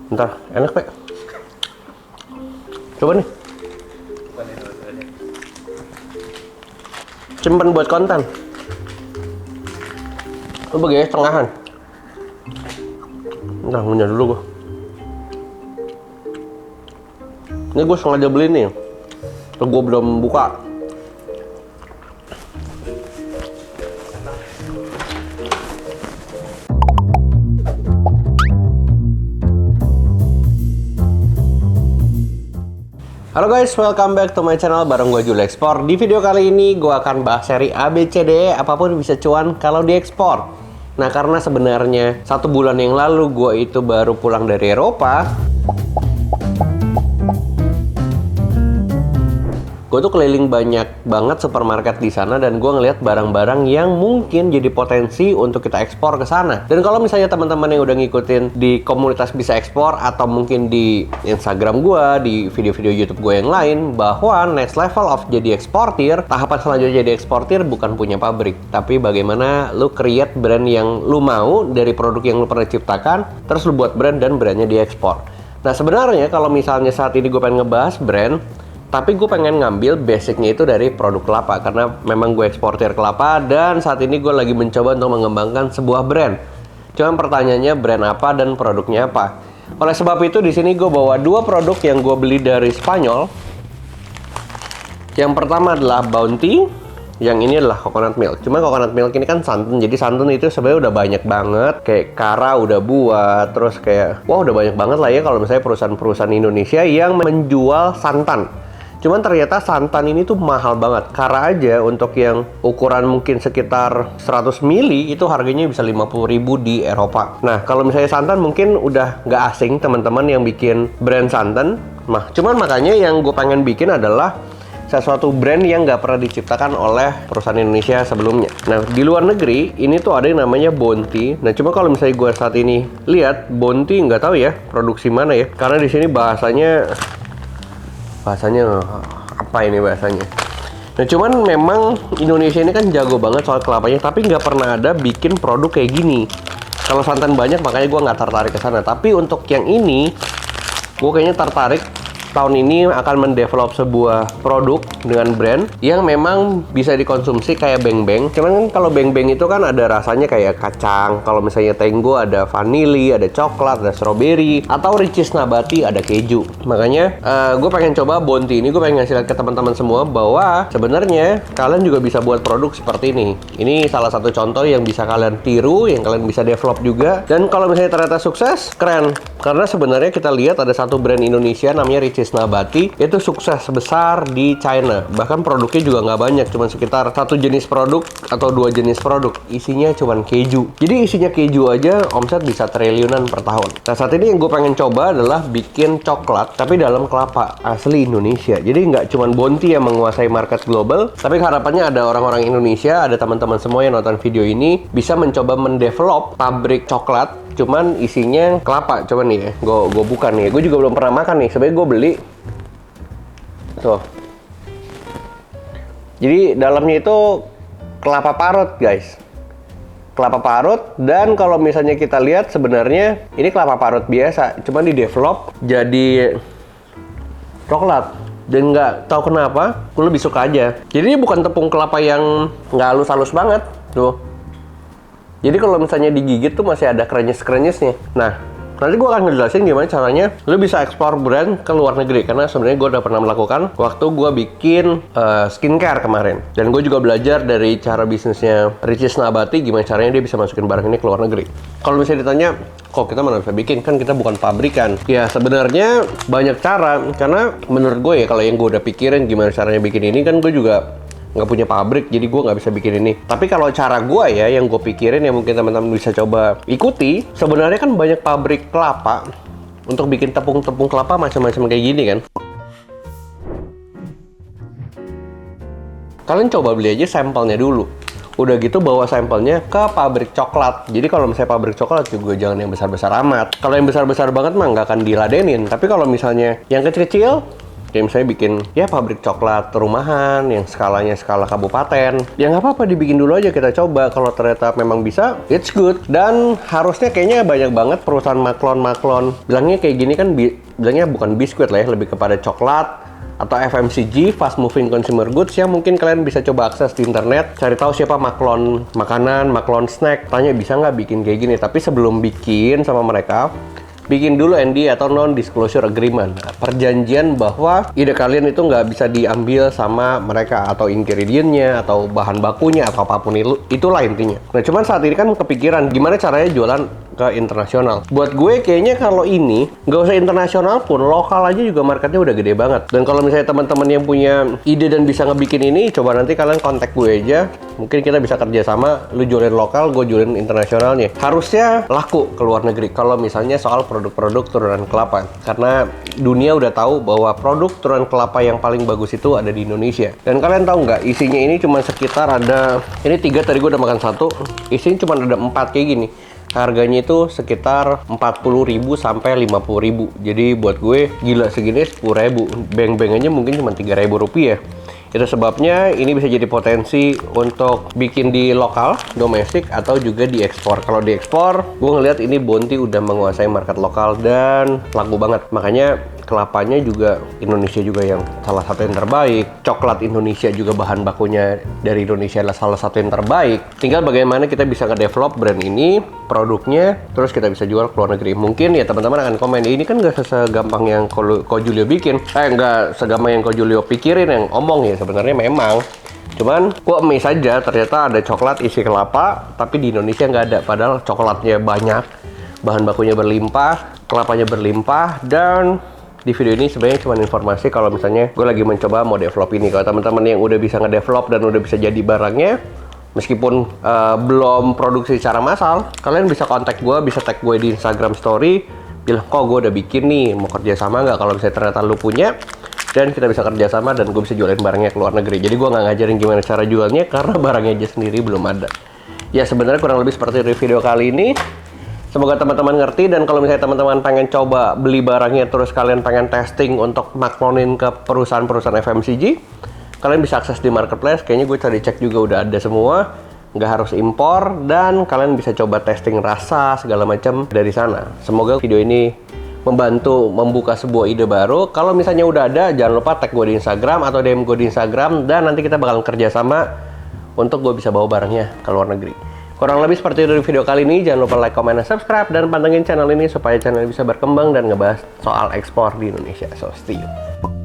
Bentar, enak Pak. Coba nih. Simpen buat konten. Lu bagi setengahan. Bentar, ngunyah dulu gua. Ini gue sengaja beli nih. Gue belum buka. Halo guys, welcome back to my channel bareng gue Jul Ekspor. Di video kali ini gue akan bahas seri ABCDE apapun bisa cuan kalau diekspor. Nah, karena sebenarnya 1 bulan yang lalu gue itu baru pulang dari Eropa. Gue tuh keliling banyak banget supermarket di sana dan gue ngeliat barang-barang yang mungkin jadi potensi untuk kita ekspor ke sana. Dan kalau misalnya teman-teman yang udah ngikutin di komunitas bisa ekspor atau mungkin di Instagram gue, di video-video YouTube gue yang lain, bahwa next level of jadi eksportir, tahapan selanjutnya jadi eksportir bukan punya pabrik, tapi bagaimana lu create brand yang lu mau dari produk yang lu pernah ciptakan, terus lu buat brand dan brandnya diekspor. Nah, sebenarnya kalau misalnya saat ini gue pengen ngebahas brand, tapi gue pengen ngambil basicnya itu dari produk kelapa karena memang gue eksportir kelapa dan saat ini gue lagi mencoba untuk mengembangkan sebuah brand. Cuma pertanyaannya brand apa dan produknya apa. Oleh sebab itu di sini gue bawa 2 produk yang gue beli dari Spanyol. Yang pertama adalah Bounty, yang ini adalah coconut milk. Cuma coconut milk ini kan santan, jadi santan itu sebenarnya udah banyak banget. Kayak Kara udah buat, terus kayak wah udah banyak banget lah ya kalau misalnya perusahaan-perusahaan Indonesia yang menjual santan. Cuman ternyata santan ini tuh mahal banget. Kara aja untuk yang ukuran mungkin sekitar 100 mili itu harganya bisa 50.000 di Eropa. Nah, kalau misalnya santan mungkin udah nggak asing teman-teman yang bikin brand santan. Nah, cuman makanya yang gue pengen bikin adalah sesuatu brand yang nggak pernah diciptakan oleh perusahaan Indonesia sebelumnya. Nah, di luar negeri ini tuh ada yang namanya Bounty. Nah, cuma kalau misalnya gue saat ini lihat Bounty nggak tahu ya produksi mana ya, karena di sini bahasanya apa ini bahasanya. Nah, cuman memang Indonesia ini kan jago banget soal kelapanya, tapi nggak pernah ada bikin produk kayak gini. Kalau santan banyak makanya gue nggak tertarik ke sana. Tapi untuk yang ini, gue kayaknya tertarik. Tahun ini akan mendevelop sebuah produk dengan brand yang memang bisa dikonsumsi kayak beng-beng. Cuman kan kalau beng-beng itu kan ada rasanya kayak kacang. Kalau misalnya Tango ada vanili, ada coklat, ada strawberry, atau Richeese Nabati ada keju. Makanya gue pengen coba Bounty ini. Gue pengen ngasih lihat ke teman-teman semua bahwa sebenarnya kalian juga bisa buat produk seperti ini. Ini salah satu contoh yang bisa kalian tiru, yang kalian bisa develop juga. Dan kalau misalnya ternyata sukses, keren. Karena sebenarnya kita lihat ada satu brand Indonesia namanya Richeese Nabati, itu sukses besar di China. Bahkan produknya juga nggak banyak, cuma sekitar 1 jenis produk atau 2 jenis produk. Isinya cuma keju. Jadi isinya keju aja omset bisa triliunan per tahun. Nah, saat ini yang gue pengen coba adalah bikin coklat tapi dalam kelapa asli Indonesia. Jadi nggak cuma Bounty yang menguasai market global, tapi harapannya ada orang-orang Indonesia, ada teman-teman semua yang nonton video ini bisa mencoba mendevelop pabrik coklat cuman isinya kelapa. Coba nih ya, gue buka nih. Gue juga belum pernah makan nih. Sebenarnya gue beli tuh. Jadi dalamnya itu kelapa parut, guys. Kelapa parut, dan kalau misalnya kita lihat sebenarnya ini kelapa parut biasa, cuman di develop jadi coklat. Dan nggak tahu kenapa, gue lebih suka aja. Jadi ini bukan tepung kelapa yang nggak halus-halus banget, tuh. Jadi kalau misalnya digigit tuh masih ada krenyes-krenyesnya. Nah, nanti gue akan ngejelasin gimana caranya lu bisa ekspor brand ke luar negeri. Karena sebenarnya gue udah pernah melakukan waktu gue bikin skincare kemarin. Dan gue juga belajar dari cara bisnisnya Richeese Nabati, gimana caranya dia bisa masukin barang ini ke luar negeri. Kalau misalnya ditanya, kok kita mana bisa bikin? Kan kita bukan pabrikan. Ya sebenarnya banyak cara. Karena menurut gue ya, kalau yang gue udah pikirin gimana caranya bikin ini, kan gue juga nggak punya pabrik, jadi gue nggak bisa bikin ini. Tapi kalau cara gue ya, yang gue pikirin yang mungkin teman-teman bisa coba ikuti, sebenarnya kan banyak pabrik kelapa untuk bikin tepung-tepung kelapa macam-macam kayak gini kan. Kalian coba beli aja sampelnya dulu. Udah gitu bawa sampelnya ke pabrik coklat. Jadi kalau misalnya pabrik coklat juga jangan yang besar-besar amat. Kalau yang besar-besar banget mah nggak akan diladenin. Tapi kalau misalnya yang kecil-kecil, Kayak misalnya bikin ya pabrik coklat rumahan yang skalanya skala kabupaten. Ya nggak apa-apa, dibikin dulu aja, kita coba. Kalau ternyata memang bisa, it's good. Dan harusnya kayaknya banyak banget perusahaan maklon bilangnya kayak gini kan, bilangnya bukan biskuit lah ya, lebih kepada coklat atau FMCG, fast moving consumer goods, yang mungkin kalian bisa coba akses di internet, cari tahu siapa maklon makanan, maklon snack, tanya bisa nggak bikin kayak gini. Tapi sebelum bikin sama mereka, bikin dulu NDA atau non-disclosure agreement, perjanjian bahwa ide kalian itu nggak bisa diambil sama mereka, atau ingredientnya, atau bahan bakunya, atau apapun itulah intinya. Nah, cuman saat ini kan kepikiran gimana caranya jualan ke internasional. Buat gue kayaknya kalau ini nggak usah internasional pun, lokal aja juga marketnya udah gede banget. Dan kalau misalnya teman-teman yang punya ide dan bisa ngebikin ini, coba nanti kalian kontak gue aja. Mungkin kita bisa kerja sama, lu jualin lokal, gue jualin internasionalnya. Harusnya laku ke luar negeri kalau misalnya soal produk-produk turunan kelapa. Karena dunia udah tahu bahwa produk turunan kelapa yang paling bagus itu ada di Indonesia. Dan kalian tahu nggak, isinya ini cuma sekitar ada, ini 3, tadi gue udah makan 1, isinya cuma ada 4 kayak gini. Harganya itu sekitar 40.000 sampai 50.000. Jadi buat gue gila, segini 10.000. Beng-beng aja mungkin cuma 3.000 rupiah. Itu sebabnya ini bisa jadi potensi untuk bikin di lokal, domestik, atau juga diekspor. Kalau diekspor, gue ngeliat ini Bounty udah menguasai market lokal dan laku banget. Makanya kelapanya juga Indonesia juga yang salah satu yang terbaik. Coklat Indonesia juga bahan bakunya dari Indonesia adalah salah satu yang terbaik. Tinggal bagaimana kita bisa nge-develop brand ini, produknya, terus kita bisa jual ke luar negeri. Mungkin ya teman-teman akan komen, ini kan nggak segampang yang Ko Julio bikin. Nggak segampang yang Ko Julio pikirin, yang omong ya. Sebenarnya memang. Cuman, gue amazed saja ternyata ada coklat isi kelapa, tapi di Indonesia nggak ada. Padahal coklatnya banyak, bahan bakunya berlimpah, kelapanya berlimpah, dan di video ini sebenarnya cuma informasi kalau misalnya gue lagi mencoba mau develop ini. Kalau teman-teman yang udah bisa ngedevelop dan udah bisa jadi barangnya, meskipun belum produksi secara massal, kalian bisa kontak gue, bisa tag gue di Instagram Story, bilang kok gue udah bikin nih, mau kerja sama nggak? Kalau misalnya ternyata lu punya, dan kita bisa kerja sama dan gue bisa jualin barangnya ke luar negeri. Jadi gue nggak ngajarin gimana cara jualnya karena barangnya aja sendiri belum ada. Ya sebenarnya kurang lebih seperti di video kali ini. Semoga teman-teman ngerti, dan kalau misalnya teman-teman pengen coba beli barangnya terus kalian pengen testing untuk maklonin ke perusahaan-perusahaan FMCG, kalian bisa akses di marketplace. Kayaknya gue cari cek juga udah ada semua, nggak harus impor, dan kalian bisa coba testing rasa segala macam dari sana. Semoga video ini membantu membuka sebuah ide baru. Kalau misalnya udah ada, jangan lupa tag gue di Instagram atau DM gue di Instagram, dan nanti kita bakal kerja sama untuk gue bisa bawa barangnya ke luar negeri. Kurang lebih seperti itu dari video kali ini. Jangan lupa like, comment, dan subscribe, dan pantengin channel ini supaya channel ini bisa berkembang dan ngebahas soal ekspor di Indonesia. So, see you.